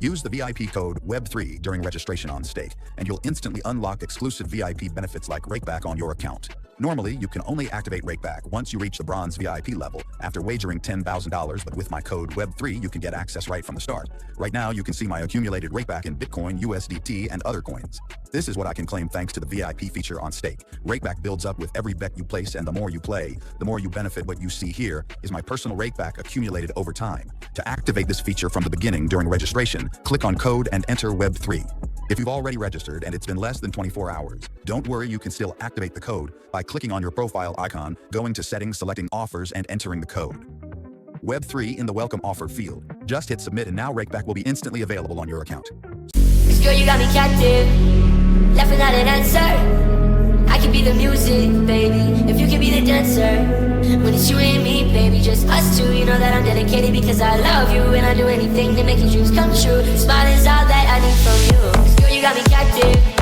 Use the VIP code WEB3 during registration on Stake, and you'll instantly unlock exclusive VIP benefits like rakeback on your account. Normally, you can only activate rakeback once you reach the bronze VIP level after wagering $10,000, but with my code WEB3, you can get access right from the start. Right now, you can see my accumulated rakeback in Bitcoin, USDT, and other coins. This is what I can claim thanks to the VIP feature on Stake. Rakeback builds up with every bet you place, and the more you play, the more you benefit. What you see here is my personal rakeback accumulated over time. To activate this feature from the beginning during registration, click on code and enter WEB3. If you've already registered and it's been less than 24 hours, don't worry, you can still activate the code by clicking on your profile icon, going to settings, selecting offers, and entering the code. WEB3 in the welcome offer field. Just hit submit and now rakeback will be instantly available on your account. Cause girl, you got me captive, left without an answer. I can be the music, baby, if you can be the dancer. When it's you and me, baby, just us two. You know that I'm dedicated because I love you, and I do anything to make your dreams come true. Smile is all that I need from you. Cause girl, you got me captive.